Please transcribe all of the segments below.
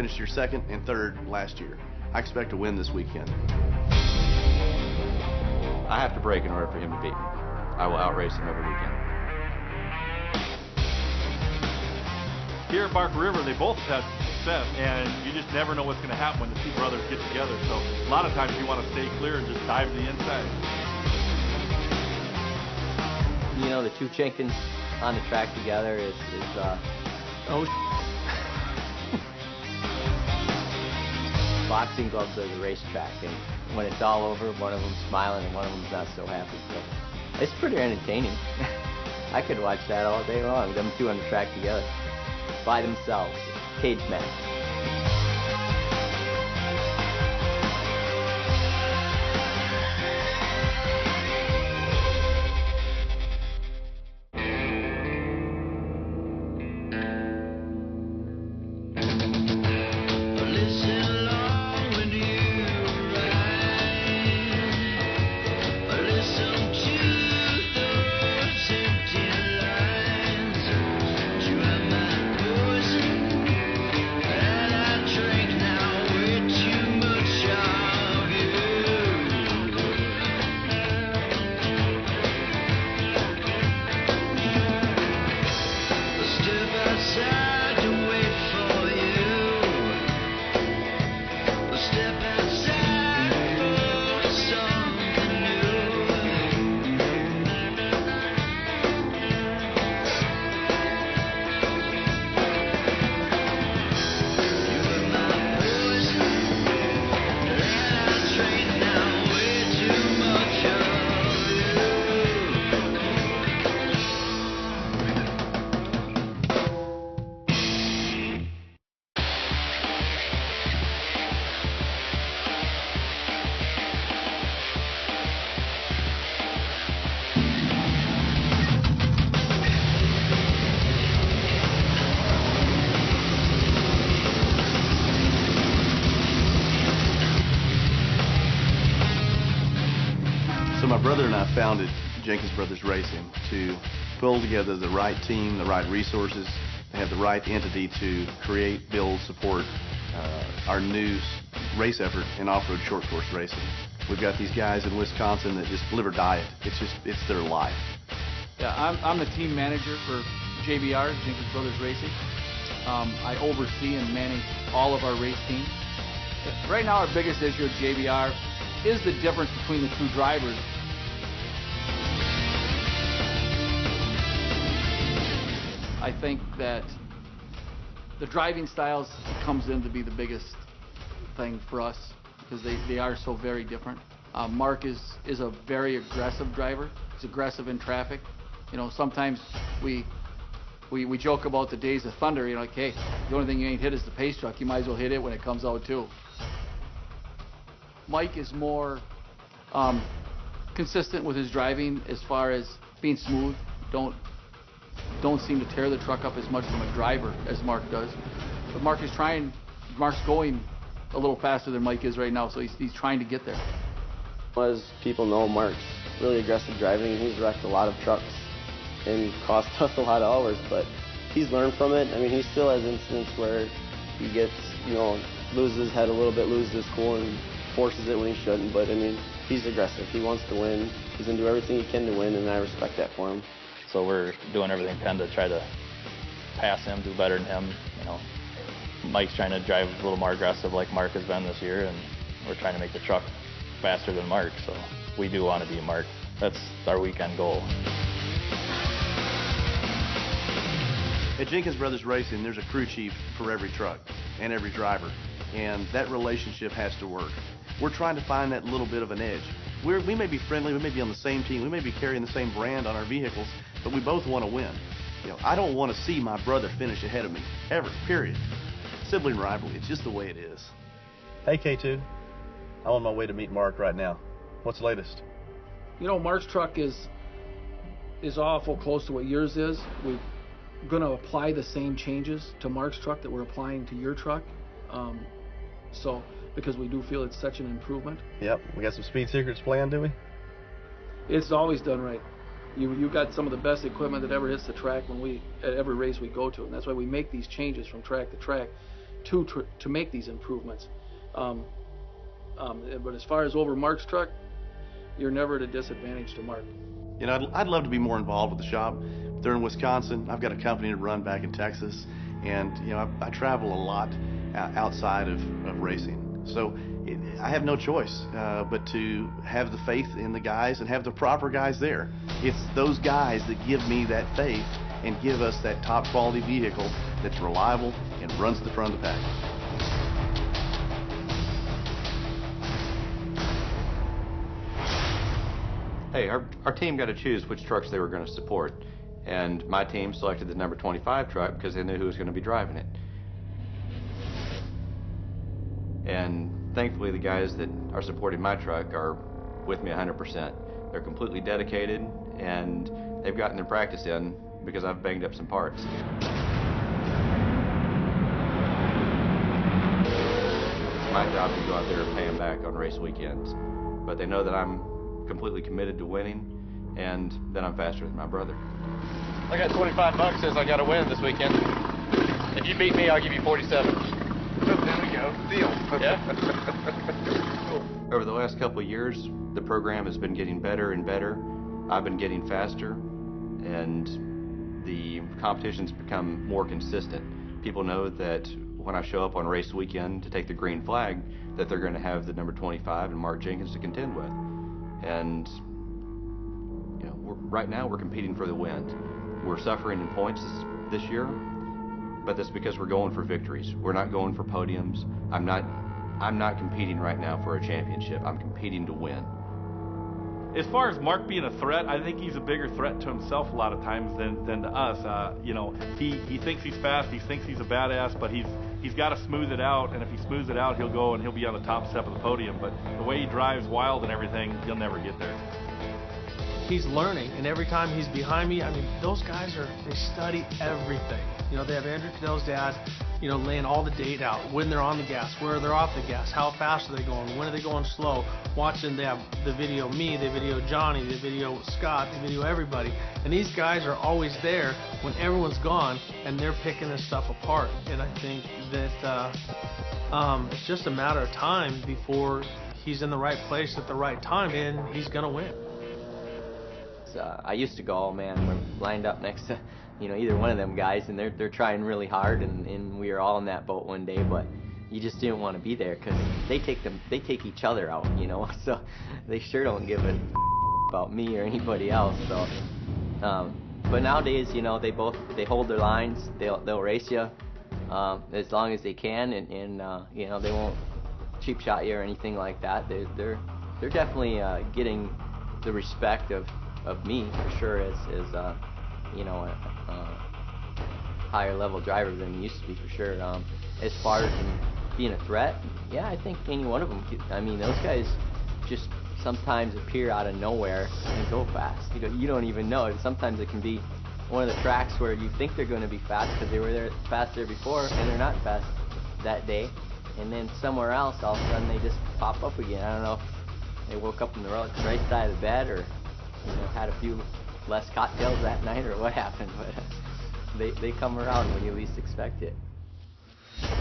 finished here second and third last year. I expect to win this weekend. I have to break in order for him to beat me. I will outrace him every weekend. Here at Bark River, they both have had success, and you just never know what's going to happen when the two brothers get together. So a lot of times you want to stay clear and just dive to the inside. You know, the two Jenkins on the track together is boxing gloves are the racetrack, and when it's all over, one of them's smiling and one of them's not so happy. So it's pretty entertaining. I could watch that all day long, them two on the track together, by themselves, cage match. My brother and I founded Jenkins Brothers Racing to pull together the right team, the right resources, to have the right entity to create, build, support our new race effort in off-road short course racing. We've got these guys in Wisconsin that just live or die it. It's their life. Yeah, I'm the team manager for JBR, Jenkins Brothers Racing. I oversee and manage all of our race teams. Right now, our biggest issue at JBR is the difference between the two drivers. I think that the driving styles comes in to be the biggest thing for us because they are so very different. Mark is a very aggressive driver. He's aggressive in traffic. You know, sometimes we joke about the days of thunder. You know, like, hey, the only thing you ain't hit is the pace truck. You might as well hit it when it comes out too. Mike is more consistent with his driving as far as being smooth. Don't seem to tear the truck up as much from a driver as Mark does. But Mark's going a little faster than Mike is right now, so he's trying to get there. As people know, Mark's really aggressive driving. He's wrecked a lot of trucks and cost us a lot of hours, but he's learned from it. I mean, he still has incidents where he gets, you know, loses his head a little bit, loses his cool, and forces it when he shouldn't. But I mean, he's aggressive. He wants to win. He's going to do everything he can to win, and I respect that for him. So we're doing everything we can to try to pass him, do better than him. You know, Mike's trying to drive a little more aggressive like Mark has been this year, and we're trying to make the truck faster than Mark. So we do want to beat Mark. That's our weekend goal. At Jenkins Brothers Racing, there's a crew chief for every truck and every driver, and that relationship has to work. We're trying to find that little bit of an edge. We may be friendly, we may be on the same team, we may be carrying the same brand on our vehicles, but we both want to win. You know, I don't want to see my brother finish ahead of me, ever, period. Sibling rivalry, it's just the way it is. Hey K2, I'm on my way to meet Mark right now. What's the latest? You know, Mark's truck is awful close to what yours is. We're going to apply the same changes to Mark's truck that we're applying to your truck. Because we do feel it's such an improvement. Yep, we got some speed secrets planned, do we? It's always done right. You got some of the best equipment that ever hits the track at every race we go to, and that's why we make these changes from track to track. to make these improvements. But as far as over Mark's truck, you're never at a disadvantage to Mark. You know, I'd love to be more involved with the shop. They're in Wisconsin. I've got a company to run back in Texas, and you know, I travel a lot outside of racing. So I have no choice but to have the faith in the guys and have the proper guys there. It's those guys that give me that faith and give us that top quality vehicle that's reliable and runs to the front of the pack. Hey, our team got to choose which trucks they were going to support, and my team selected the number 25 truck because they knew who was going to be driving it. And thankfully the guys that are supporting my truck are with me 100%. They're completely dedicated, and they've gotten their practice in because I've banged up some parts. It's my job to go out there and pay them back on race weekends, but they know that I'm completely committed to winning, and that I'm faster than my brother. I got 25 bucks says I got to win this weekend. If you beat me, I'll give you 47. There we go. Deal. Yeah. Over the last couple of years, the program has been getting better and better. I've been getting faster, and the competition's become more consistent. People know that when I show up on race weekend to take the green flag, that they're going to have the number 25 and Mark Jenkins to contend with. And you know, right now we're competing for the win. We're suffering in points this year, but that's because we're going for victories. We're not going for podiums. I'm not competing right now for a championship. I'm competing to win. As far as Mark being a threat, I think he's a bigger threat to himself a lot of times than to us. You know, he thinks he's fast, he thinks he's a badass, but he's got to smooth it out, and if he smooths it out, he'll go and he'll be on the top step of the podium. But the way he drives wild and everything, he'll never get there. He's learning, and every time he's behind me, I mean, those guys they study everything. You know, they have Andrew Cadell's dad, you know, laying all the data out, when they're on the gas, where they're off the gas, how fast are they going, when are they going slow, watching. They have the video me, they video Johnny, they video Scott, they video everybody, and these guys are always there when everyone's gone, and they're picking this stuff apart. And I think that it's just a matter of time before he's in the right place at the right time, and he's gonna win. I used to go, oh man, we're lined up next to, you know, either one of them guys, and they're trying really hard, and we were all in that boat one day, but you just didn't want to be there because they take each other out, you know, so they sure don't give a about me or anybody else. So, but nowadays, you know, they hold their lines, they'll race you as long as they can, and you know, they won't cheap shot you or anything like that. They're definitely getting the respect of me for sure as you know, a higher level driver than he used to be for sure. As far as being a threat, yeah, I think any one of them. I mean, those guys just sometimes appear out of nowhere and go fast. You don't even know it. Sometimes it can be one of the tracks where you think they're going to be fast because they were fast there before, and they're not fast that day. And then somewhere else, all of a sudden, they just pop up again. I don't know if they woke up on the right side of the bed, or you know, had a few less cocktails that night, or what happened, but they come around when you least expect it.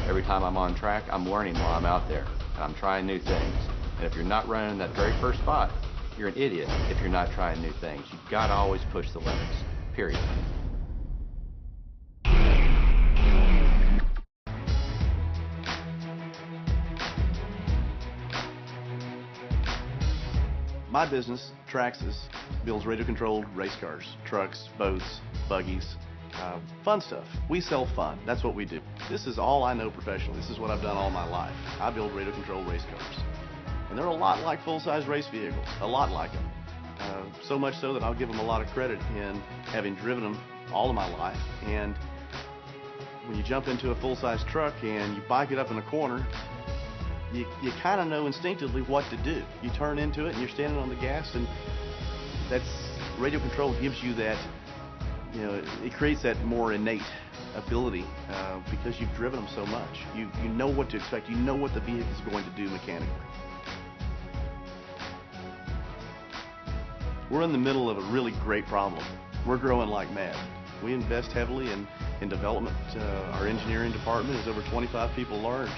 Every time I'm on track, I'm learning while I'm out there, and I'm trying new things. And if you're not running that very first spot, you're an idiot if you're not trying new things. You've got to always push the limits, period. My business, Traxxas, builds radio-controlled race cars, trucks, boats, buggies, fun stuff. We sell fun. That's what we do. This is all I know professionally. This is what I've done all my life. I build radio-controlled race cars. And they're a lot like full-size race vehicles, a lot like them. So much so that I'll give them a lot of credit in having driven them all of my life. And when you jump into a full-size truck and you bike it up in a corner, you kind of know instinctively what to do. You turn into it and you're standing on the gas, and that's radio control gives you that, you know, it creates that more innate ability because you've driven them so much. You know what to expect. You know what the vehicle is going to do mechanically. We're in the middle of a really great problem. We're growing like mad. We invest heavily in development. Our engineering department is over 25 people large.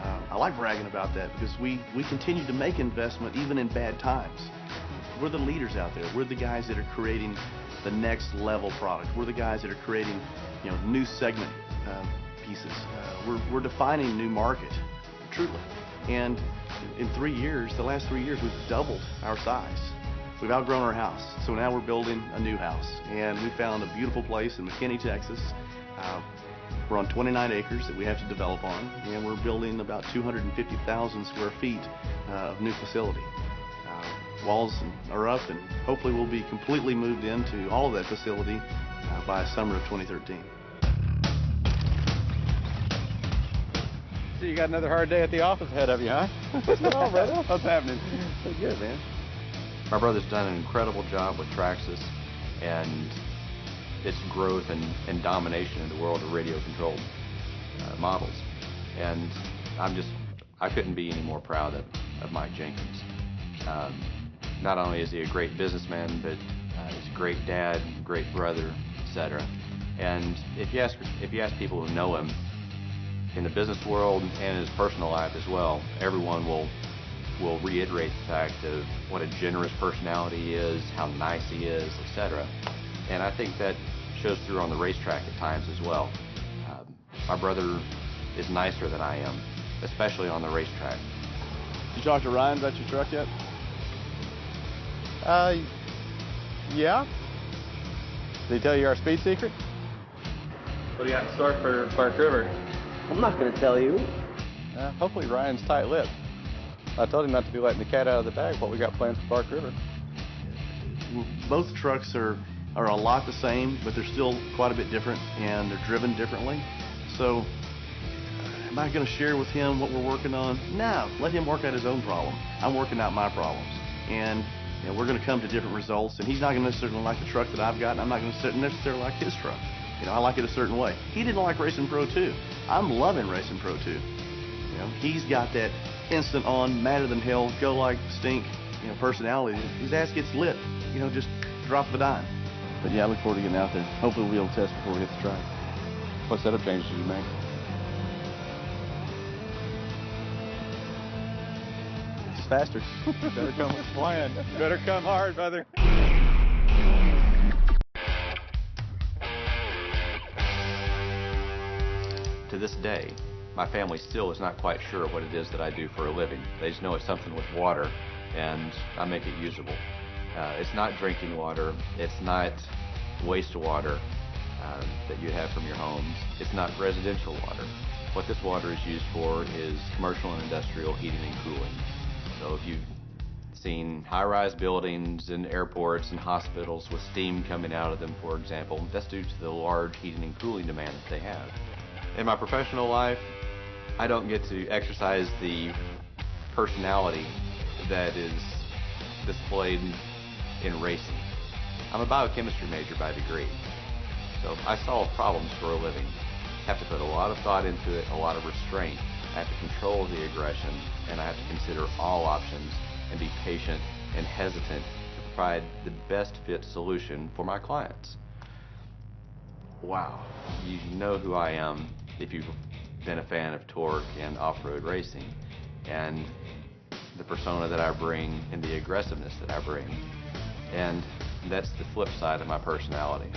I like bragging about that because we continue to make investment even in bad times. We're the leaders out there. We're the guys that are creating the next level product. We're the guys that are creating, new segment pieces. We're defining new market, truly. And in 3 years, the last 3 years, we've doubled our size. We've outgrown our house, so now we're building a new house. And we found a beautiful place in McKinney, Texas. We're on 29 acres that we have to develop on, and we're building about 250,000 square feet of new facility. Walls are up, and hopefully we'll be completely moved into all of that facility by summer of 2013. So you got another hard day at the office ahead of you, huh? What's going on, brother? What's happening? Pretty good, man. My brother's done an incredible job with Traxxas and its growth and domination in the world of radio-controlled models. And I couldn't be any more proud of Mike Jenkins. Not only is he a great businessman, but he's a great dad, great brother, etc. And if you ask people who know him in the business world and in his personal life as well, everyone will reiterate the fact of what a generous personality he is, how nice he is, etc. And I think that shows through on the racetrack at times as well. My brother is nicer than I am, especially on the racetrack. Did you talk to Ryan about your truck yet? Yeah. Did he tell you our speed secret? What do you got in store for Bark River? I'm not going to tell you. Hopefully Ryan's tight-lipped. I told him not to be letting the cat out of the bag what we got planned for Bark River. Both trucks are a lot the same, but they're still quite a bit different, and they're driven differently. So, am I going to share with him what we're working on? No, let him work out his own problem. I'm working out my problems, and we're going to come to different results. And he's not going to necessarily like the truck that I've got, and I'm not going to necessarily like his truck. I like it a certain way. He didn't like racing Pro 2. I'm loving racing Pro 2. He's got that instant on, madder than hell, go like stink, personality. His ass gets lit, just drop of a dime. But yeah, I look forward to getting out there. Hopefully we'll be able to test before we hit the track. What setup changes did you make? It's faster. Better come with a plan. Better come hard, brother. To this day, my family still is not quite sure what it is that I do for a living. They just know it's something with water, and I make it usable. It's not drinking water. It's not wastewater that you have from your homes. It's not residential water. What this water is used for is commercial and industrial heating and cooling. So if you've seen high-rise buildings and airports and hospitals with steam coming out of them, for example, that's due to the large heating and cooling demand that they have. In my professional life, I don't get to exercise the personality that is displayed in racing. I'm a biochemistry major by degree, so I solve problems for a living. I have to put a lot of thought into it, a lot of restraint. I have to control the aggression, and I have to consider all options and be patient and hesitant to provide the best fit solution for my clients. Wow, you know who I am if you've been a fan of TORC and off-road racing, and the persona that I bring and the aggressiveness that I bring. And that's the flip side of my personality.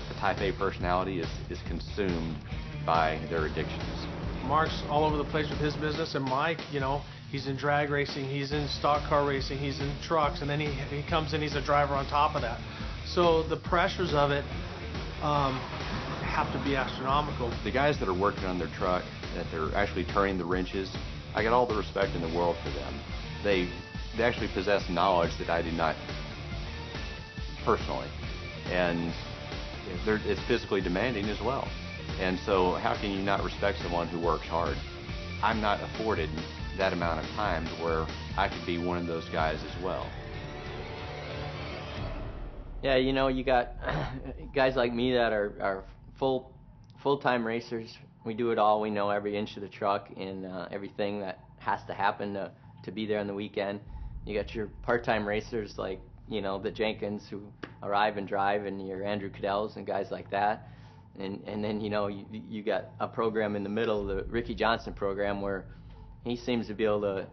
The Type A personality is consumed by their addictions. Mark's all over the place with his business, and Mike, he's in drag racing, he's in stock car racing, he's in trucks, and then he comes in, he's a driver on top of that. So the pressures of it have to be astronomical. The guys that are working on their truck, that they're actually turning the wrenches, I got all the respect in the world for them. They actually possess knowledge that I do not personally, and it's physically demanding as well. And so how can you not respect someone who works hard? I'm not afforded that amount of time to where I could be one of those guys as well. Yeah, you got guys like me that are full-time racers. We do it all. We know every inch of the truck and everything that has to happen to be there on the weekend. You got your part-time racers like you know, the Jenkins who arrive and drive, and your Andrew Caddells and guys like that. And then, you know, you got a program in the middle, the Ricky Johnson program, where he seems to be able to,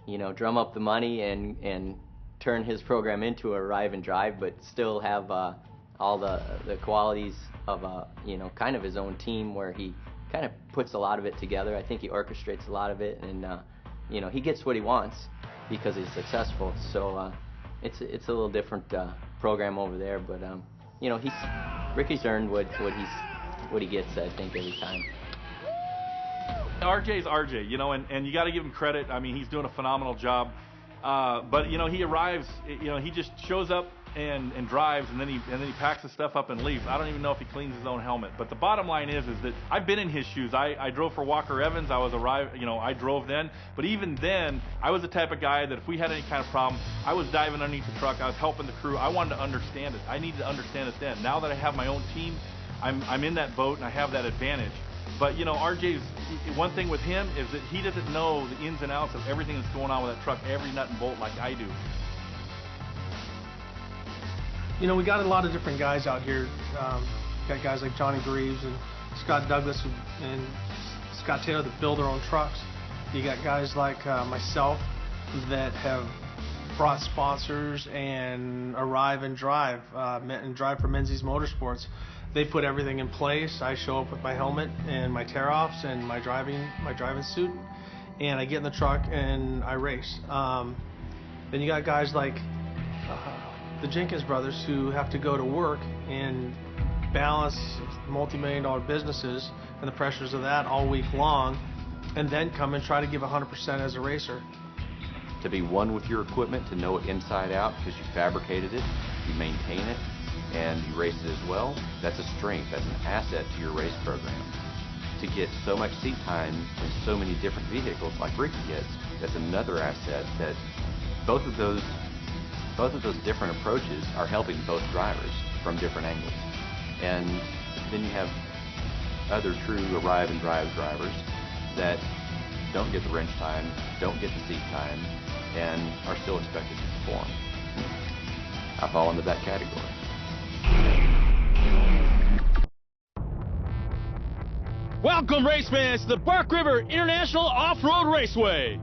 you know, drum up the money and turn his program into a arrive and drive, but still have all the qualities of you know, kind of his own team, where he kind of puts a lot of it together. I think he orchestrates a lot of it, and you know, he gets what he wants because he's successful. So it's a little different program over there, but you know, Ricky's earned what he gets, I think, every time. RJ's RJ, you know, and you got to give him credit. I mean, he's doing a phenomenal job. But you know, he arrives, you know, he just shows up and drives, and then he packs his stuff up and leaves. I don't even know if he cleans his own helmet. But the bottom line is that I've been in his shoes. I drove for Walker Evans. I drove then. But even then, I was the type of guy that if we had any kind of problem, I was diving underneath the truck. I was helping the crew. I wanted to understand it. I needed to understand it then. Now that I have my own team, I'm in that boat and I have that advantage. But you know, RJ's, one thing with him is that he doesn't know the ins and outs of everything that's going on with that truck, every nut and bolt like I do. You know, we got a lot of different guys out here. Got guys like Johnny Greaves and Scott Douglas and Scott Taylor that build their own trucks. You got guys like myself that have brought sponsors and arrive and drive for Menzies Motorsports. They put everything in place. I show up with my helmet and my tear-offs and my driving suit, and I get in the truck and I race. Then you got guys like the Jenkins brothers who have to go to work and balance multi-million-dollar businesses and the pressures of that all week long, and then come and try to give 100% as a racer. To be one with your equipment, to know it inside out because you fabricated it, you maintain it, and you race it as well, that's a strength, that's an asset to your race program. To get so much seat time in so many different vehicles like Ricky gets, that's another asset. That both of those different approaches are helping both drivers from different angles. And then you have other true arrive and drive drivers that don't get the wrench time, don't get the seat time, and are still expected to perform. I fall into that category. Welcome, race fans, to the Bark River International Off-Road Raceway.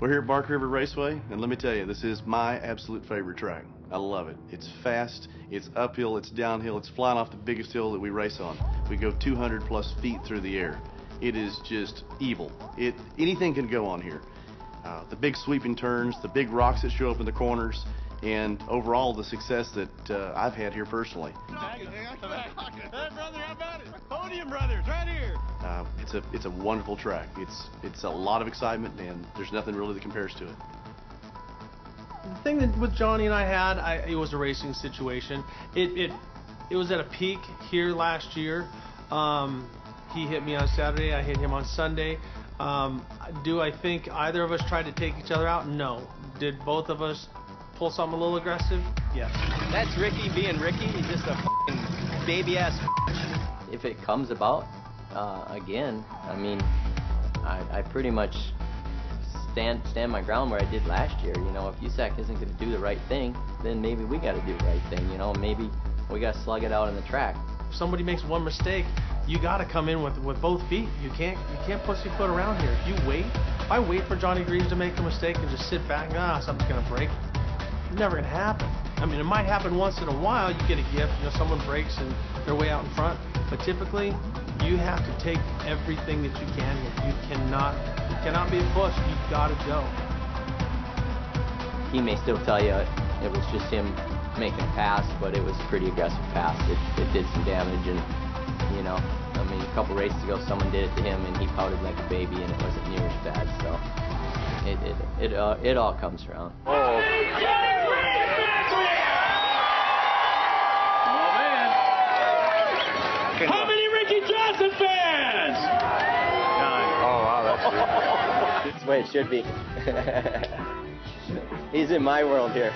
We're here at Bark River Raceway, and let me tell you, this is my absolute favorite track. I love it. It's fast, it's uphill, it's downhill, it's flying off the biggest hill that we race on. We go 200 plus feet through the air. It is just evil. Anything can go on here. The big sweeping turns, the big rocks that show up in the corners, and overall the success that I've had here personally. Hey, brother, how about it? Podium Brothers, right here. It's a wonderful track. It's a lot of excitement, and there's nothing really that compares to it. The thing that with Johnny and I had, it was a racing situation. It was at a peak here last year. He hit me on Saturday, I hit him on Sunday. Do I think either of us tried to take each other out? No. Did both of us pull something a little aggressive? Yes. That's Ricky being Ricky. He's just a f***ing baby-ass. If it comes about again, I mean, I pretty much stand my ground where I did last year. You know, if USAC isn't going to do the right thing, then maybe we got to do the right thing. You know, maybe we got to slug it out on the track. If somebody makes one mistake, you got to come in with both feet. You can't pussyfoot around here. If you wait, if I wait for Johnny Greaves to make a mistake and just sit back and something's going to break, it's never going to happen. I mean, it might happen once in a while. You get a gift, you know, someone breaks and they're way out in front. But typically, you have to take everything that you can here. You cannot be a push. You've got to go. He may still tell you it was just him making a pass, but it was a pretty aggressive pass. It did some damage, and you know, I mean, a couple races ago, someone did it to him, and he pouted like a baby, and it wasn't near as bad. So it all comes around. Oh. How many Ricky Johnson fans? 9. Oh, wow, That's the way it should be. He's in my world here.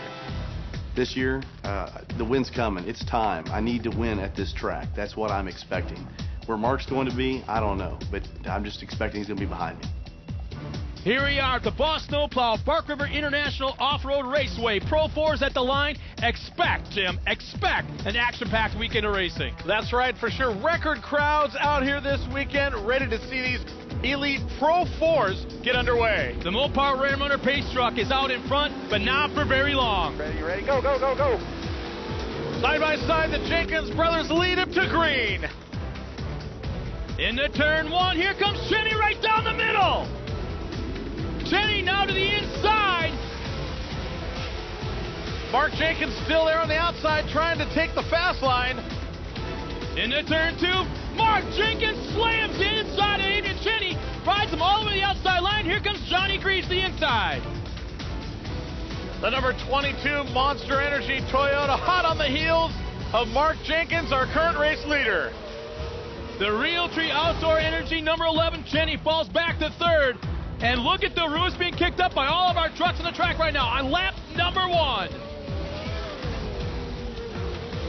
This year, the win's coming. It's time. I need to win at this track. That's what I'm expecting. Where Mark's going to be, I don't know, but I'm just expecting he's going to be behind me. Here we are at the Boss Snowplow Bark River International Off-Road Raceway. Pro 4s at the line. Expect, Jim, expect an action-packed weekend of racing. That's right, for sure. Record crowds out here this weekend, ready to see these elite Pro 4s get underway. The Mopar Ram Runner pace truck is out in front, but not for very long. Ready, go, go, go, go. Side by side, the Jenkins brothers lead him to green. Into turn one, here comes Chenny right down the middle. Chenny now to the inside. Mark Jenkins still there on the outside trying to take the fast line. Into turn two, Mark Jenkins slams the inside of Adrian Chenny, rides him all the way to the outside line. Here comes Johnny Greaves the inside. The number 22 Monster Energy Toyota hot on the heels of Mark Jenkins, our current race leader. The Realtree Outdoor Energy number 11 Chenny falls back to third. And look at the roost being kicked up by all of our trucks on the track right now on lap number one.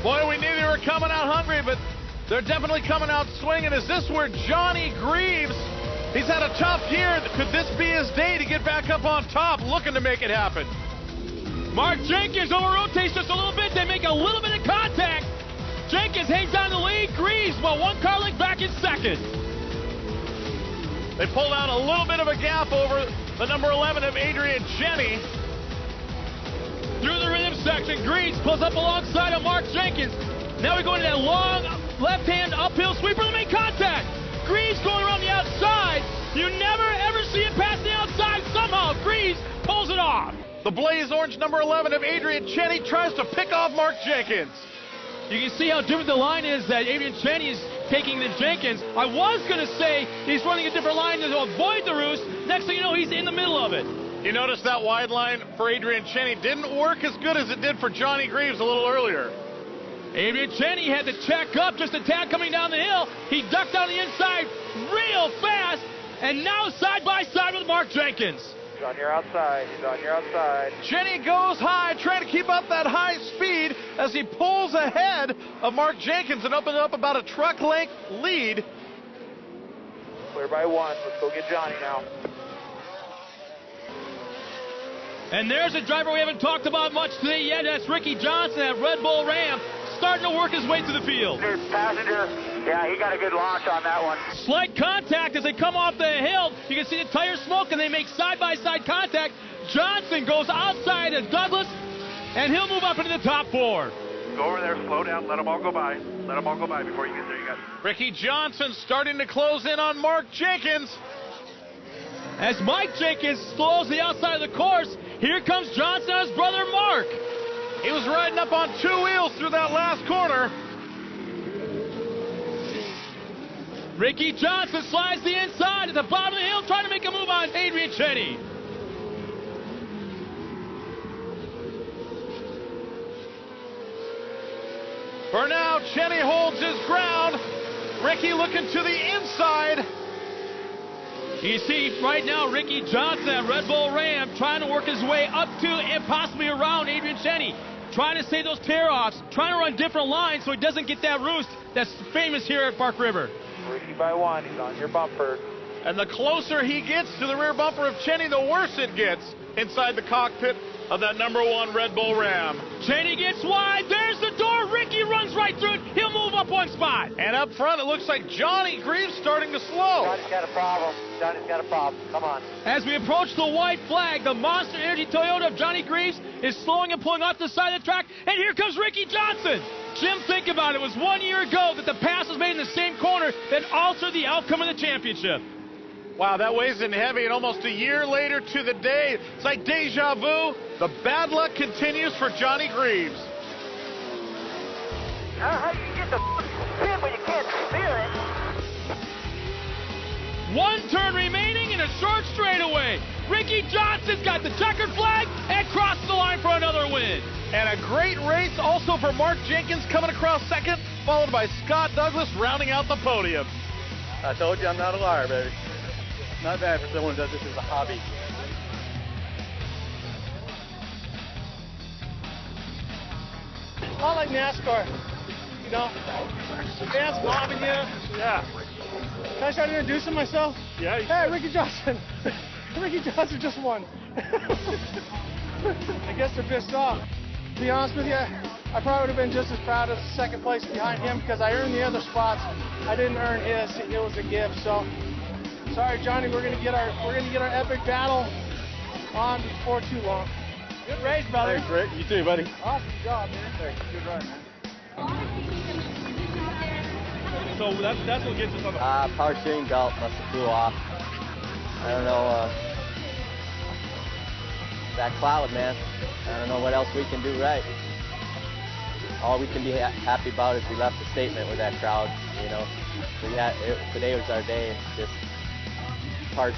Boy, we knew they were coming out hungry, but they're definitely coming out swinging. Is this where Johnny Greaves, he's had a tough year. Could this be his day to get back up on top, looking to make it happen? Mark Jenkins over-rotates just a little bit. They make a little bit of contact. Jenkins hangs down the lead. Greaves, well, one car length back in second. They pull down a little bit of a gap over the number 11 of Adrian Chenny. Through the rhythm section, Greaves pulls up alongside of Mark Jenkins. Now we go into that long left-hand uphill sweeper to make contact. Greaves going around the outside. You never, ever see it pass the outside. Somehow, Greaves pulls it off. The blaze orange number 11 of Adrian Chenny tries to pick off Mark Jenkins. You can see how different the line is that Adrian Chenny is taking than Jenkins. I was going to say he's running a different line to avoid the roost. Next thing you know, he's in the middle of it. You notice that wide line for Adrian Chenny didn't work as good as it did for Johnny Greaves a little earlier. Adrian Chenny had to check up just a tad coming down the hill. He ducked on the inside real fast, and now side by side with Mark Jenkins. He's on your outside. He's on your outside. Chenny goes high, trying to keep up that high speed as he pulls ahead of Mark Jenkins and opens up about a truck length lead. Clear by one. Let's go get Johnny now. And there's a driver we haven't talked about much today yet. That's Ricky Johnson at Red Bull Ram, starting to work his way through the field. Passenger. Yeah, he got a good launch on that one. Slight contact as they come off the hill. You can see the tire smoke, and they make side-by-side contact. Johnson goes outside of Douglas, and he'll move up into the top four. Go over there, slow down, let them all go by. Let them all go by before you get there. You got Ricky Johnson starting to close in on Mark Jenkins. As Mike Jenkins slows the outside of the course, here comes Johnson and his brother Mark. He was riding up on two wheels through that last corner. Ricky Johnson slides the inside at the bottom of the hill, trying to make a move on Adrian Chenny. For now, Chenny holds his ground. Ricky looking to the inside. You see right now Ricky Johnson at Red Bull Ram trying to work his way up to and possibly around Adrian Chenny. Trying to save those tear-offs, trying to run different lines so he doesn't get that roost that's famous here at Bark River. Ricky by one. He's on your bumper. And the closer he gets to the rear bumper of Chenny, the worse it gets inside the cockpit of that number 1 Red Bull Ram. Chenny gets wide. There's the door. Ricky runs right through it. He'll move up one spot. And up front, it looks like Johnny Greaves starting to slow. Johnny's got a problem. Johnny's got a problem. Come on. As we approach the white flag, the Monster Energy Toyota of Johnny Greaves is slowing and pulling off the side of the track. And here comes Ricky Johnson. Jim, think about it. It was 1 year ago that the pass was made in the same corner that altered the outcome of the championship. Wow, that weighs in heavy, and almost a year later to the day, it's like deja vu. The bad luck continues for Johnny Greaves. How do you get the spin when you can't steer it? One turn remaining in a short straightaway. Ricky Johnson's got the checkered flag and crosses the line for another win. And a great race also for Mark Jenkins coming across second, followed by Scott Douglas rounding out the podium. I told you I'm not a liar, baby. Not bad for someone who does this as a hobby. I like NASCAR. You know, fans mobbing you. Yeah. Can I start introducing myself? Yeah. Hey, Ricky Johnson. Ricky Johnson just won. I guess they're pissed off. To be honest with you, I probably would have been just as proud as second place behind him because I earned the other spots. I didn't earn his. It was a gift. So sorry, Johnny. We're gonna get our epic battle on before too long. Good race, brother. Thanks, Rick. You too, buddy. Awesome job, man. Thanks. Good run, man. So that's what gets us on the... Power steering belt must have flew off. I don't know. That cloud, man. I don't know what else we can do right. All we can be happy about is we left a statement with that crowd, you know. So yeah, today was our day. Just parts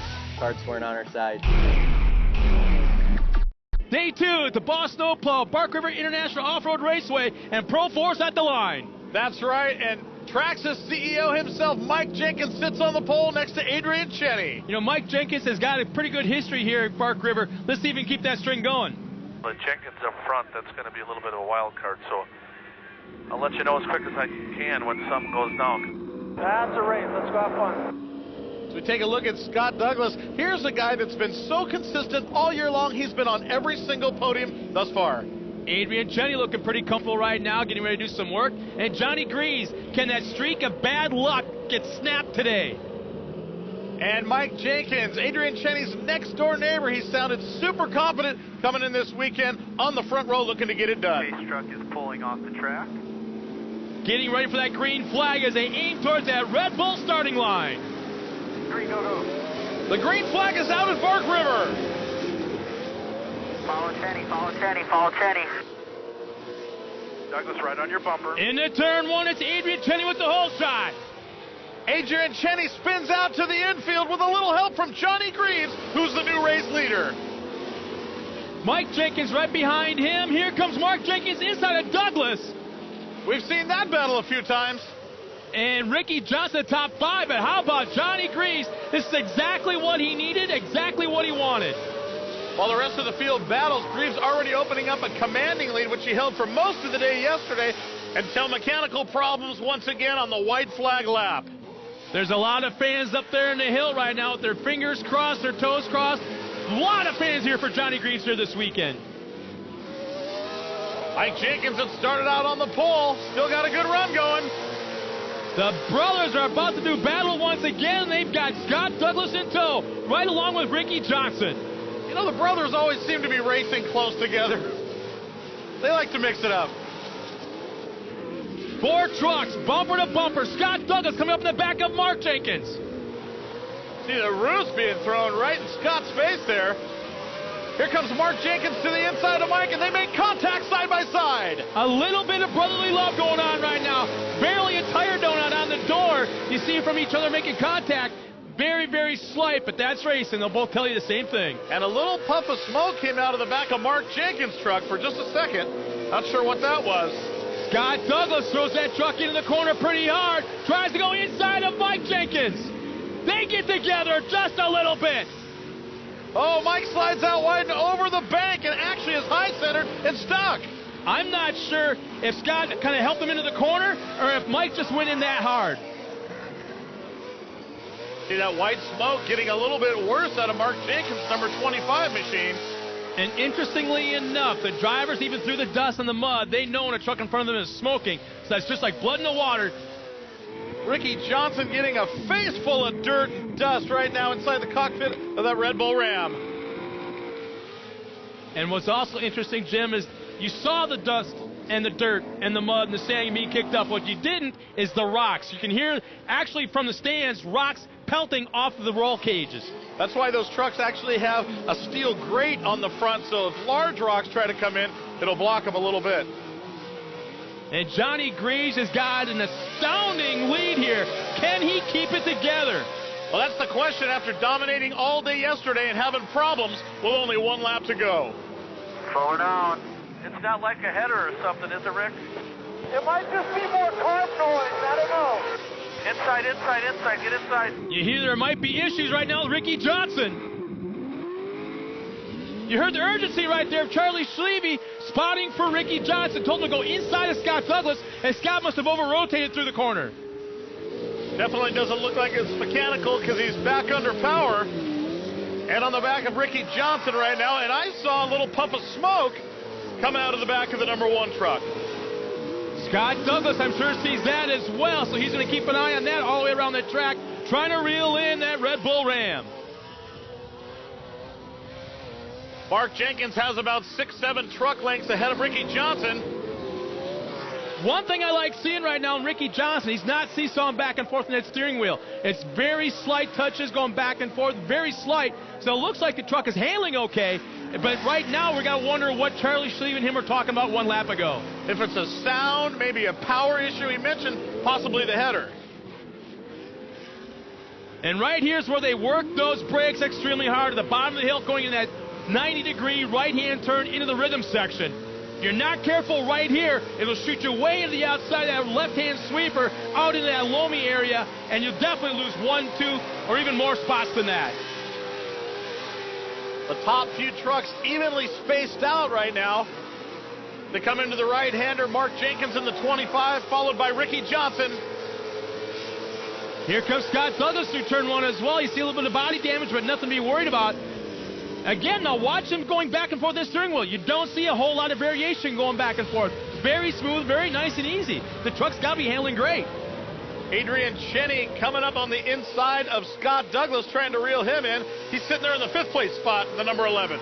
weren't on our side. Day 2 at the Boss Snowplow, Bark River International Off-Road Raceway, and Pro Force at the line. That's right, and Traxxas CEO himself, Mike Jenkins, sits on the pole next to Adrian Cheney. You know, Mike Jenkins has got a pretty good history here at Bark River. Let's see if he can keep that string going. But Jenkins up front, that's going to be a little bit of a wild card, so I'll let you know as quick as I can when something goes down. That's a race. Let's go have fun. So we take a look at Scott Douglas. Here's a guy that's been so consistent all year long. He's been on every single podium thus far. Adrian Cheney looking pretty comfortable right now, getting ready to do some work. And Johnny Greaves, can that streak of bad luck get snapped today? And Mike Jenkins, Adrian Cheney's next door neighbor. He sounded super confident coming in this weekend on the front row looking to get it done. Chase truck is pulling off the track. Getting ready for that green flag as they aim towards that Red Bull starting line. Green, go, go. The green flag is out at Bark River. Follow Cheney, follow Cheney, follow Cheney. Douglas, right on your bumper. Into turn 1, it's Adrian Cheney with the hole shot. Adrian Cheney spins out to the infield with a little help from Johnny Greaves, who's the new race leader. Mike Jenkins right behind him. Here comes Mark Jenkins inside of Douglas. We've seen that battle a few times. And Ricky Johnson top 5, but how about Johnny Greaves? This is exactly what he needed, exactly what he wanted. While the rest of the field battles, Greaves already opening up a commanding lead, which he held for most of the day yesterday, until mechanical problems once again on the white flag lap. There's a lot of fans up there in the hill right now with their fingers crossed, their toes crossed. A lot of fans here for Johnny Greaves here this weekend. Mike Jenkins had started out on the pole, still got a good run going. The brothers are about to do battle once again. They've got Scott Douglas in tow, right along with Ricky Johnson. You know, the brothers always seem to be racing close together. They like to mix it up. 4 trucks, bumper to bumper. Scott Douglas coming up in the back of Mark Jenkins. See the roofs being thrown right in Scott's face there. Here comes Mark Jenkins to the inside of Mike, and they make contact side by side. A little bit of brotherly love going on right now. Barely a tire donut on the door. You see from each other making contact. Very, very slight, but that's racing. They'll both tell you the same thing. And a little puff of smoke came out of the back of Mark Jenkins' truck for just a second. Not sure what that was. Scott Douglas throws that truck into the corner pretty hard. Tries to go inside of Mike Jenkins. They get together just a little bit. Oh, Mike slides out wide and over the bank and actually is high-centered and stuck. I'm not sure if Scott kind of helped him into the corner or if Mike just went in that hard. See that white smoke getting a little bit worse out of Mark Jenkins' number 25 machine. And interestingly enough, the drivers, even through the dust and the mud, they know when a truck in front of them is smoking. So that's just like blood in the water. Ricky Johnson getting a face full of dirt and dust right now inside the cockpit of that Red Bull Ram. And what's also interesting, Jim, is you saw the dust and the dirt and the mud and the sand being kicked up. What you didn't is the rocks. You can hear, actually from the stands, rocks pelting off of the roll cages. That's why those trucks actually have a steel grate on the front, so if large rocks try to come in, it'll block them a little bit. And Johnny Greaves has got an astounding lead here. Can he keep it together? Well, that's the question after dominating all day yesterday and having problems with only 1 lap to go. Slow her down. It's not like a header or something, is it, Rick? It might just be more carb noise. I don't know. Inside, inside, inside. Get inside. You hear there might be issues right now with Ricky Johnson. You heard the urgency right there of Charlie Schleby spotting for Ricky Johnson. Told him to go inside of Scott Douglas, and Scott must have over-rotated through the corner. Definitely doesn't look like it's mechanical because he's back under power. and on the back of Ricky Johnson right now, and I saw a little puff of smoke coming out of the back of the number 1 truck. Scott Douglas, I'm sure, sees that as well, so he's going to keep an eye on that all the way around the track, trying to reel in that Red Bull Ram. Mark Jenkins has about 6-7 truck lengths ahead of Ricky Johnson. One thing I like seeing right now in Ricky Johnson, he's not seesawing back and forth in that steering wheel. It's very slight touches going back and forth, very slight. So it looks like the truck is handling okay, but right now we got to wonder what Charlie Schlieve and him were talking about 1 lap ago. If it's a sound, maybe a power issue, he mentioned possibly the header. And right here's where they work those brakes extremely hard at the bottom of the hill, going in that 90-degree right-hand turn into the rhythm section. If you're not careful right here, it'll shoot you way to the outside of that left-hand sweeper out into that loamy area, and you'll definitely lose 1, 2, or even more spots than that. The top few trucks evenly spaced out right now. They come into the right-hander, Mark Jenkins in the 25, followed by Ricky Johnson. Here comes Scott Douglas through turn 1 as well. You see a little bit of body damage, but nothing to be worried about. Again, now watch him going back and forth this steering wheel. You don't see a whole lot of variation going back and forth. Very smooth, very nice and easy. The truck's got to be handling great. Adrian Cheney coming up on the inside of Scott Douglas, trying to reel him in. He's sitting there in the 5th place spot, the number 11.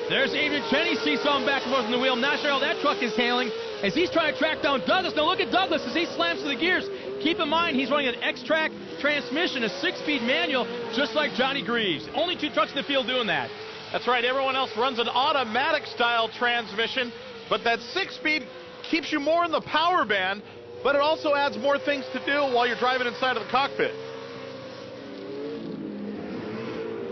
There's Adrian Cheney seesawing back and forth in the wheel. I'm not sure how that truck is handling as he's trying to track down Douglas. Now look at Douglas as he slams to the gears. Keep in mind, he's running an X-Track transmission, a 6-speed manual, just like Johnny Greaves. Only 2 trucks in the field doing that. That's right. Everyone else runs an automatic-style transmission, but that 6-speed keeps you more in the power band, but it also adds more things to do while you're driving inside of the cockpit.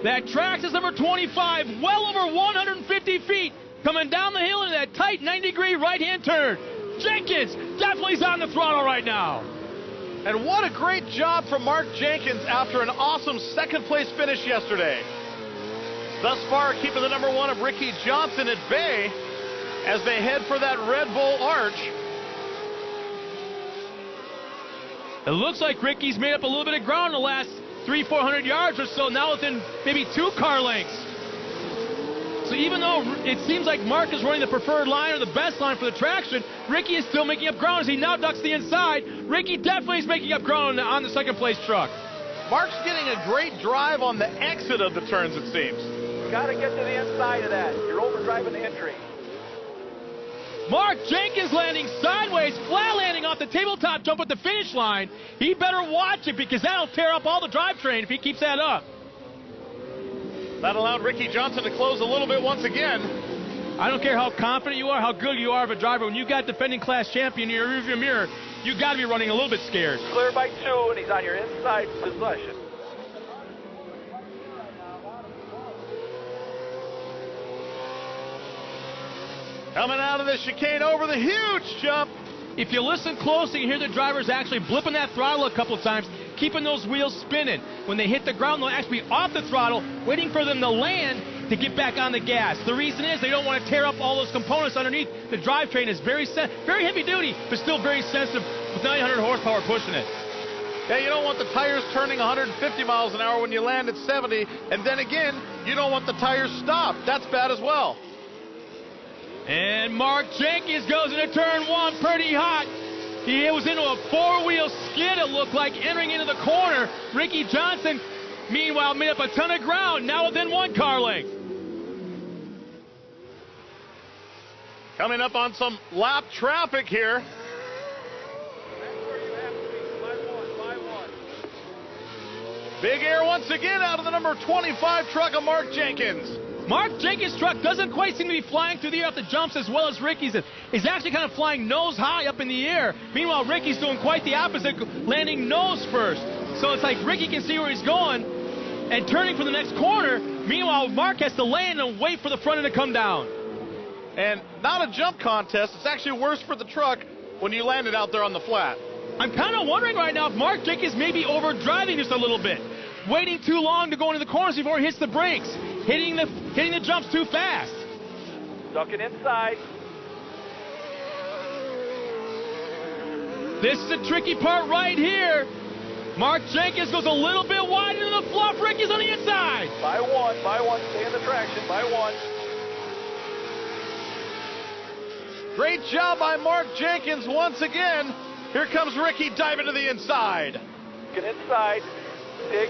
That Traxxas number 25, well over 150 feet, coming down the hill into that tight 90-degree right-hand turn. Jenkins definitely is on the throttle right now. And what a great job from Mark Jenkins after an awesome 2nd place finish yesterday. Thus far, keeping the number 1 of Ricky Johnson at bay as they head for that Red Bull Arch. It looks like Ricky's made up a little bit of ground in the last 300-400 yards or so, now within maybe 2 car lengths. So even though it seems like Mark is running the preferred line or the best line for the traction, Ricky is still making up ground as he now ducks the inside. Ricky definitely is making up ground on the 2nd place truck. Mark's getting a great drive on the exit of the turns, it seems. Got to get to the inside of that. You're overdriving the entry. Mark Jenkins landing sideways, flat landing off the tabletop jump at the finish line. He better watch it because that'll tear up all the drivetrain if he keeps that up. That allowed Ricky Johnson to close a little bit once again. I don't care how confident you are, how good you are of a driver. When you got defending class champion in your rearview mirror, you got to be running a little bit scared. Clear by 2, and he's on your inside possession. Coming out of the chicane over the huge jump. If you listen closely, you hear the drivers actually blipping that throttle a couple of times, keeping those wheels spinning. When they hit the ground, they'll actually be off the throttle, waiting for them to land to get back on the gas. The reason is they don't want to tear up all those components underneath. The drivetrain is very heavy duty, but still very sensitive with 900 horsepower pushing it. Yeah, you don't want the tires turning 150 miles an hour when you land at 70, and then again, you don't want the tires stopped. That's bad as well. And Mark Jenkins goes into turn 1 pretty hot. He was into a 4-wheel skid, it looked like, entering into the corner. Ricky Johnson, meanwhile, made up a ton of ground, now within 1 car length. Coming up on some lap traffic here. Big air once again out of the number 25 truck of Mark Jenkins. Mark Jenkins' truck doesn't quite seem to be flying through the air off the jumps as well as Ricky's. He's actually kind of flying nose high up in the air. Meanwhile, Ricky's doing quite the opposite, landing nose first. So it's like Ricky can see where he's going and turning for the next corner. Meanwhile, Mark has to land and wait for the front end to come down. And not a jump contest. It's actually worse for the truck when you land it out there on the flat. I'm kind of wondering right now if Mark Jenkins may be overdriving just a little bit. Waiting too long to go into the corners before he hits the brakes. Hitting the jumps too fast. Ducking inside. This is the tricky part right here. Mark Jenkins goes a little bit wide into the fluff. Ricky's on the inside. By one, stay in the traction, by one. Great job by Mark Jenkins once again. Here comes Ricky diving to the inside. Get inside. Dig.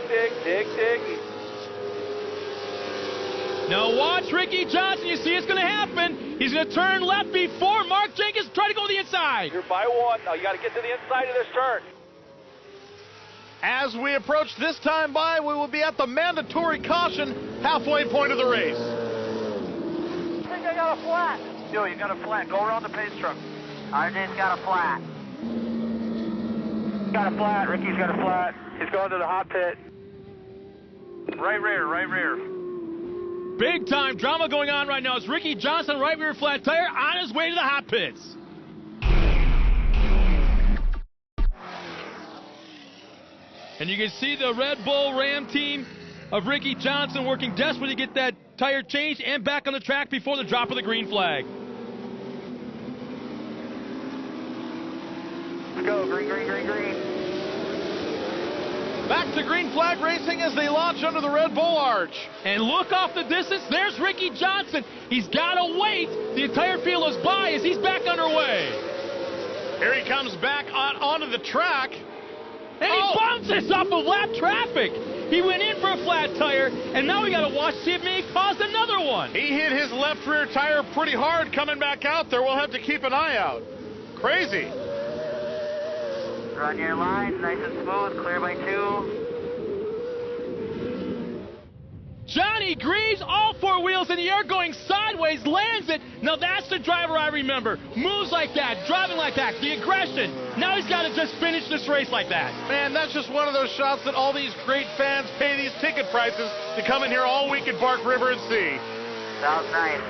Now watch Ricky Johnson. You see it's going to happen. He's going to turn left before Mark Jenkins try to go to the inside. You're by one. Now you got to get to the inside of this turn. As we approach this time by, we will be at the mandatory caution halfway point of the race. I think I got a flat. Yo, you got a flat. Go around the pace truck. RJ's got a flat. Got a flat. Ricky's got a flat. He's going to the hot pit. Right rear. Big time drama going on right now. It's Ricky Johnson, right rear flat tire, on his way to the hot pits. And you can see the Red Bull Ram team of Ricky Johnson working desperately to get that tire changed and back on the track before the drop of the green flag. Let's go, green. Back to green flag racing as they launch under the Red Bull arch. And look off the distance, there's Ricky Johnson. He's got to wait. The entire field is by as he's back underway. Here he comes back onto the track. And he bounces off of lap traffic. He went in for a flat tire, and now we got to watch to see if maybe he caused another one. He hit his left rear tire pretty hard coming back out there. We'll have to keep an eye out. Crazy. Run your lines, nice and smooth, clear by 2. Johnny Greaves, all four wheels in the air, going sideways, lands it. Now that's the driver I remember. Moves like that, driving like that, the aggression. Now he's got to just finish this race like that. Man, that's just one of those shots that all these great fans pay these ticket prices to come in here all week at Bark River and see. Sounds nice.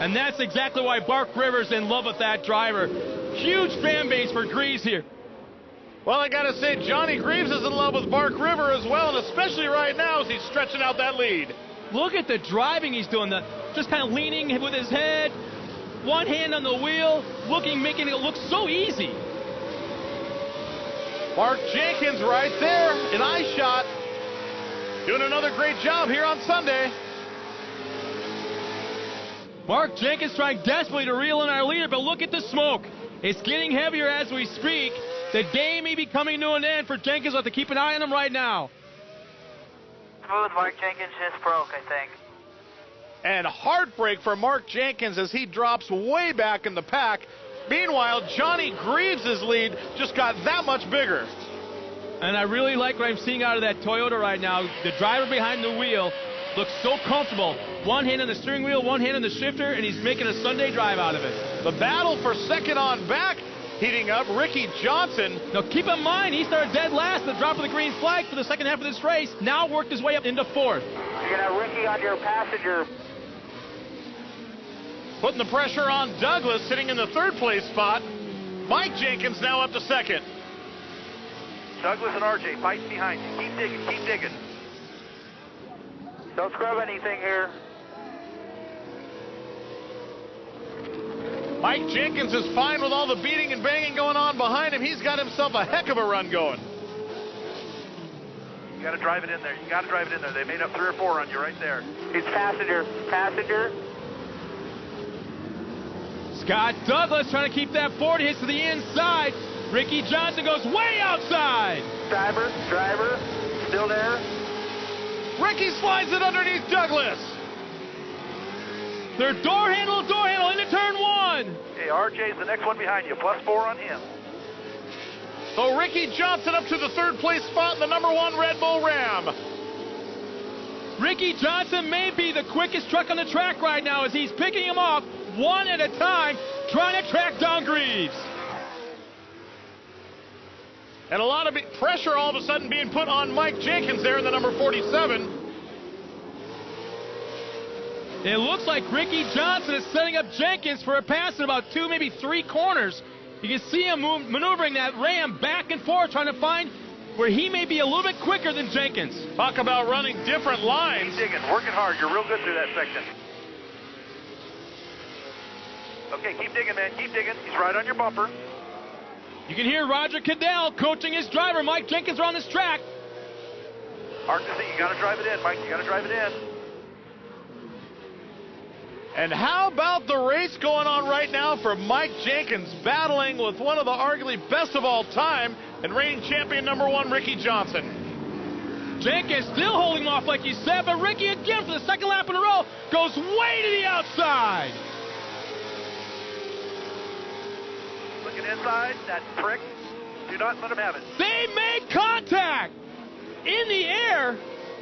And that's exactly why Bark River's in love with that driver. Huge fan base for Greaves here. Well, I gotta say, Johnny Greaves is in love with Bark River as well, and especially right now as he's stretching out that lead. Look at the driving he's doing, just kind of leaning with his head, one hand on the wheel, making it look so easy. Mark Jenkins right there, an eye shot, doing another great job here on Sunday. Mark Jenkins trying desperately to reel in our leader, but look at the smoke. It's getting heavier as we speak. The day may be coming to an end for Jenkins. We'll have to keep an eye on him right now. Smooth, Mark Jenkins just broke, I think. And heartbreak for Mark Jenkins as he drops way back in the pack. Meanwhile, Johnny Greaves' lead just got that much bigger. And I really like what I'm seeing out of that Toyota right now. The driver behind the wheel looks so comfortable. One hand on the steering wheel, one hand on the shifter, and he's making a Sunday drive out of it. The battle for second on back heating up. Ricky Johnson. Now keep in mind, he started dead last at the drop of the green flag for the second half of this race. Now worked his way up into fourth. You're going to have Ricky on your passenger. Putting the pressure on Douglas, sitting in the third place spot. Mike Jenkins now up to second. Douglas and RJ fighting behind you. Keep digging. Don't scrub anything here. Mike Jenkins is fine with all the beating and banging going on behind him. He's got himself a heck of a run going. You got to drive it in there. They made up 3 or 4 on you right there. It's passenger. Scott Douglas trying to keep that forward. Hits to the inside. Ricky Johnson goes way outside. Driver, still there. Ricky slides it underneath Douglas. They're door handle into turn 1. Okay, RJ's the next one behind you. +4 on him. So Ricky Johnson up to the third place spot in the number 1 Red Bull Ram. Ricky Johnson may be the quickest truck on the track right now as he's picking him off one at a time, trying to track down Greaves. And a lot of pressure all of a sudden being put on Mike Jenkins there in the number 47. It looks like Ricky Johnson is setting up Jenkins for a pass in about 2, maybe 3 corners. You can see him maneuvering that Ram back and forth, trying to find where he may be a little bit quicker than Jenkins. Talk about running different lines. Keep digging, working hard. You're real good through that section. Okay, keep digging, man. Keep digging. He's right on your bumper. You can hear Roger Cadell coaching his driver, Mike Jenkins, around this track. Mark, you got to drive it in, Mike. You got to drive it in. And how about the race going on right now for Mike Jenkins, battling with one of the arguably best of all time and reigning champion #1, Ricky Johnson. Jenkins still holding him off like you said, but Ricky again for the second lap in a row goes way to the outside. Looking inside, that prick. Do not let him have it. They make contact in the air.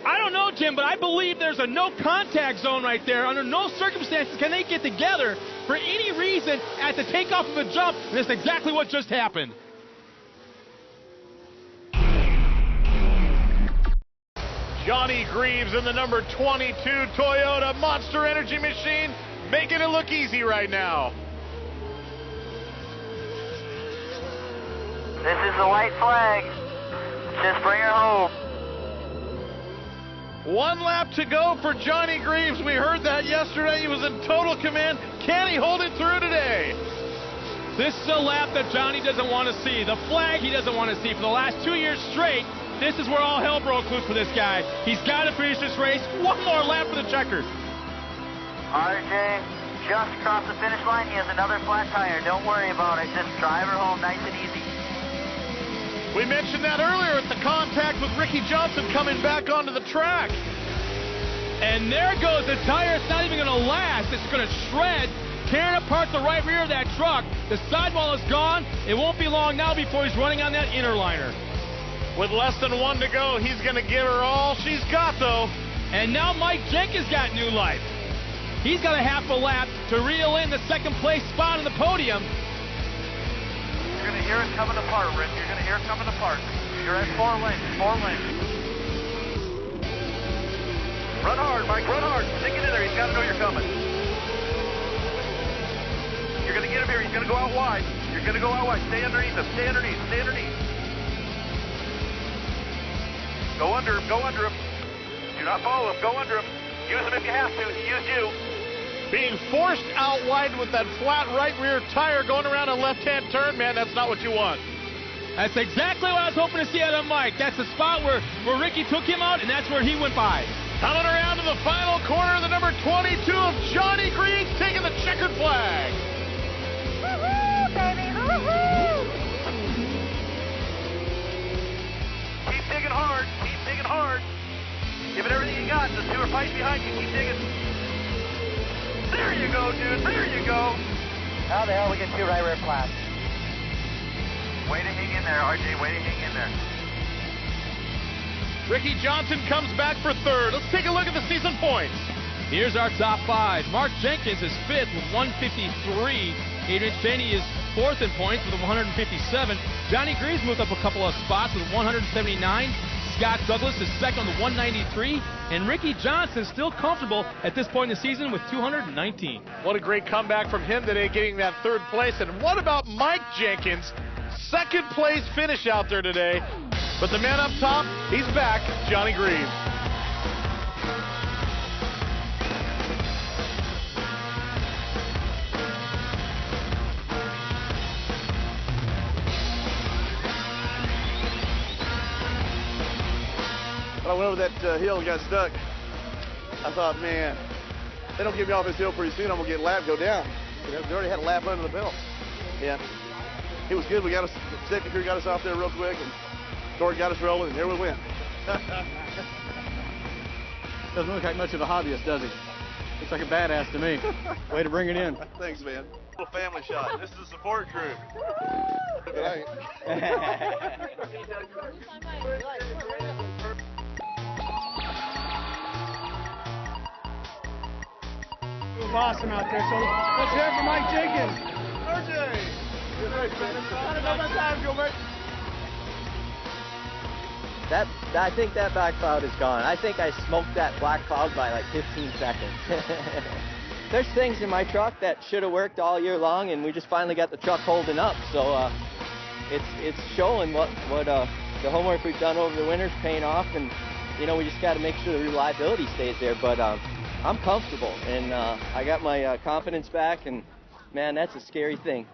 I don't know, Jim, but I believe there's a no contact zone right there. Under no circumstances can they get together for any reason at the takeoff of a jump, and that's exactly what just happened. Johnny Greaves in the number 22 Toyota Monster Energy Machine, making it look easy right now. This is the white flag. Just bring her home. 1 lap to go for Johnny Greaves. We heard that yesterday. He was in total command. Can he hold it through today? This is a lap that Johnny doesn't want to see. The flag he doesn't want to see. For the last 2 years straight, this is where all hell broke loose for this guy. He's got to finish this race. 1 more lap for the checkers. RJ just crossed the finish line. He has another flat tire. Don't worry about it. Just drive her home nice and easy. We mentioned that earlier at the contact with Ricky Johnson coming back onto the track. And there goes the tire. It's not even going to last. It's going to shred, tearing apart the right rear of that truck. The sidewall is gone. It won't be long now before he's running on that inner liner. With less than 1 to go, he's going to give her all she's got, though. And now Mike Jenkins got new life. He's got a half a lap to reel in the second place spot on the podium. You're going to hear it coming apart, Rick. You're going to hear it coming apart. You're at 4 lanes, 4 lanes. Run hard, Mike, run hard. Stick it in there. He's got to know you're coming. You're going to get him here. He's going to go out wide. You're going to go out wide. Stay underneath him. Stay underneath. Stay underneath. Go under him. Go under him. Do not follow him. Go under him. Use him if you have to. He used you. Being forced out wide with that flat right rear tire going around a left-hand turn, man, that's not what you want. That's exactly what I was hoping to see out of Mike. That's the spot where Ricky took him out, and that's where he went by. Coming around to the final corner, the number 22 of Johnny Greaves taking the checkered flag. Woo-hoo, baby, woo-hoo! Keep digging hard. Keep digging hard. Give it everything you got. The 2 are fighting behind you. Keep digging. There you go, dude. There you go. How the hell we get 2 right rear flats? Way to hang in there, RJ. Way to hang in there. Ricky Johnson comes back for 3rd. Let's take a look at the season points. Here's our top 5. Mark Jenkins is 5th with 153. Adrian Cheney is 4th in points with 157. Johnny Greaves moved up a couple of spots with 179. Scott Douglas is 2nd with 193. And Ricky Johnson is still comfortable at this point in the season with 219. What a great comeback from him today, getting that 3rd place. And what about Mike Jenkins? 2nd place finish out there today. But the man up top, he's back, Johnny Greaves. When I went over that hill and got stuck, I thought, man, they don't get me off this hill pretty soon, I'm going to get lap go down. We already had a lap under the belt. Yeah, it was good. We got us, safety crew got us off there real quick, and TORC got us rolling, and there we went. Doesn't look like much of a hobbyist, does he? Looks like a badass to me. Way to bring it in. Thanks, man. Little family shot. This is a support crew. Good night. It was awesome out there, so let's hear it for Mike Jenkins. RJ! Good race, man. How did that time go, mate? I think that black cloud is gone. I think I smoked that black cloud by like 15 seconds. There's things in my truck that should have worked all year long, and we just finally got the truck holding up. So it's showing what the homework we've done over the winter's paying off, and you know we just got to make sure the reliability stays there. But I'm comfortable, and I got my confidence back, and man, that's a scary thing.